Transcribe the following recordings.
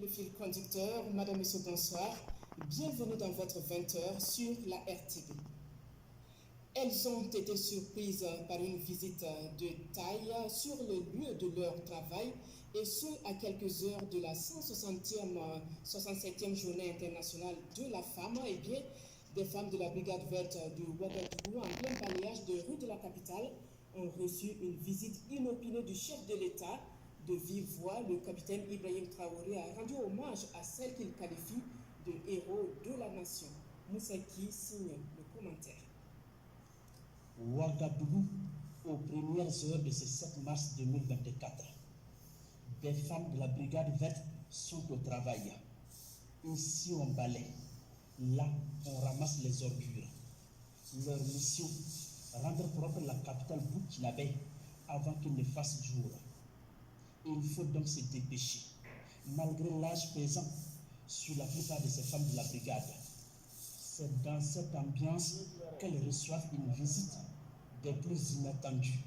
le fil conducteur. Madame, Monsieur, bonsoir. Bienvenue dans votre 20h sur la RTB. Elles ont été surprises par une visite de taille sur le lieu de leur travail et ce à quelques heures de la 167e journée internationale de la femme. Eh bien, des femmes de la brigade verte de Ouagadougou en plein balayage de rue de la capitale ont reçu une visite inopinée du chef de l'État. De vive voix, le capitaine Ibrahim Traoré a rendu hommage à celle qu'il qualifie de héros de la nation. Moussaki signe le commentaire. Ouagadougou, aux premières heures de ce 7 mars 2024, des femmes de la brigade verte sont au travail. Ici on balaie, là on ramasse les ordures. Leur mission, rendre propre la capitale burkinabé avant qu'il ne fasse jour. Il faut donc se dépêcher, malgré l'âge pesant sur la plupart de ces femmes de la brigade. C'est dans cette ambiance qu'elles reçoivent une visite des plus inattendues.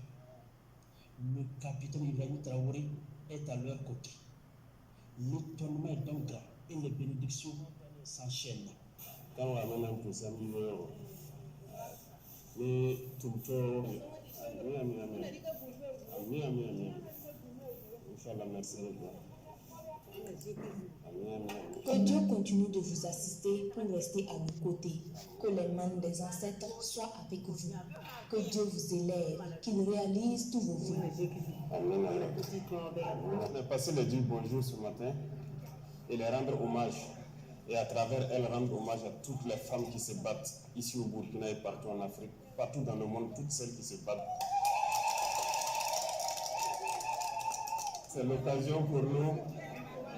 Le capitaine Ibrahim Traoré est à leur côté. L'étonnement est donc grand et les bénédictions s'enchaînent. Quand on amène un peu ça, mais tout le temps, que Dieu continue de vous assister pour rester à nos côtés. Que les mains des ancêtres soient avec vous. Que Dieu vous élève, qu'il réalise tous vos vœux. On est passé les dire bonjour ce matin et les rendre hommage. Et à travers elles, rendre hommage à toutes les femmes qui se battent ici au Burkina et partout en Afrique, partout dans le monde, toutes celles qui se battent. C'est l'occasion pour nous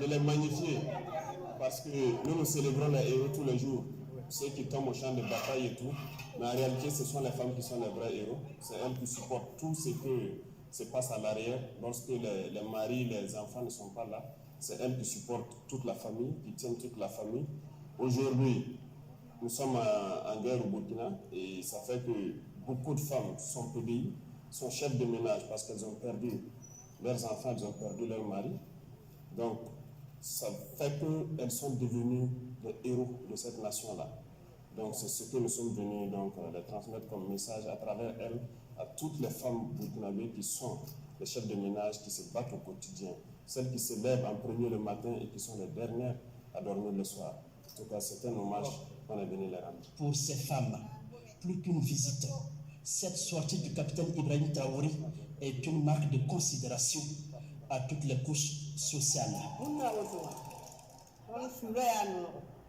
de les magnifier parce que nous célébrons les héros tous les jours, ceux qui tombent au champ de bataille et tout, mais en réalité ce sont les femmes qui sont les vrais héros. C'est elles qui supportent tout ce qui se passe à l'arrière lorsque les maris, les enfants ne sont pas là. C'est elles qui supportent toute la famille, qui tiennent toute la famille. Aujourd'hui, nous sommes en guerre au Burkina et ça fait que beaucoup de femmes sont PDI, sont chefs de ménage parce qu'elles ont perdu leurs enfants, elles ont perdu leur mari. Donc, ça fait qu'elles sont devenues les héros de cette nation-là. Donc, c'est ce que nous sommes venus les transmettre comme message à travers elles, à toutes les femmes burkinabées qui sont les chefs de ménage, qui se battent au quotidien, celles qui se lèvent en premier le matin et qui sont les dernières à dormir le soir. En tout cas, c'est un hommage qu'on est venu les rendre. Pour ces femmes, plus qu'une visite, cette sortie du capitaine Ibrahim Traoré est une marque de considération à toutes les couches sociales.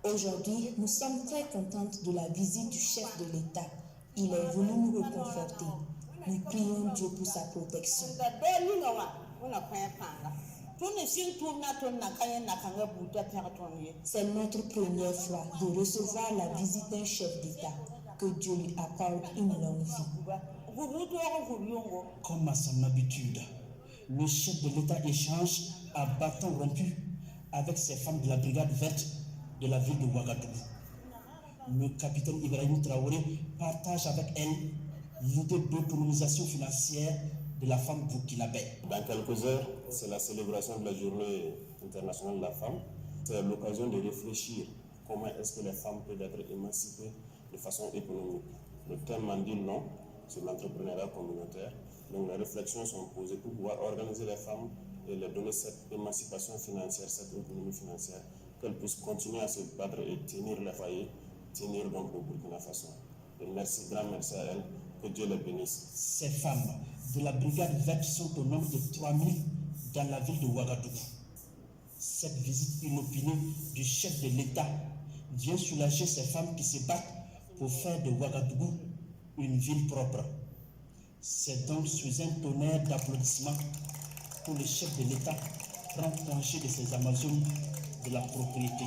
Aujourd'hui, nous sommes très contentes de la visite du chef de l'État. Il est venu nous reconforter. Nous prions Dieu pour sa protection. C'est notre première fois de recevoir la visite d'un chef d'État. Que Dieu lui accorde une longue vie. Comme à son habitude, le chef de l'État échange à bâton rompu avec ces femmes de la brigade verte de la ville de Ouagadougou. Le capitaine Ibrahim Traoré partage avec elle l'idée d'autonomisation financière de la femme burkinabé. Dans quelques heures, c'est la célébration de la journée internationale de la femme. C'est l'occasion de réfléchir comment est-ce que les femmes peuvent être émancipées de façon économique. Le thème en dit non, c'est l'entrepreneuriat communautaire. Donc les réflexions sont posées pour pouvoir organiser les femmes et leur donner cette émancipation financière, cette autonomie financière, qu'elles puissent continuer à se battre et tenir les foyers, tenir donc le Burkina Faso. Et merci, grand merci à elles, que Dieu les bénisse. Ces femmes de la brigade verte sont au nombre de 3000 dans la ville de Ouagadougou. Cette visite inopinée du chef de l'État vient soulager ces femmes qui se battent pour faire de Ouagadougou une ville propre. C'est donc sous un tonnerre d'applaudissements que le chef de l'État prend congé de ses Amazones de la propriété.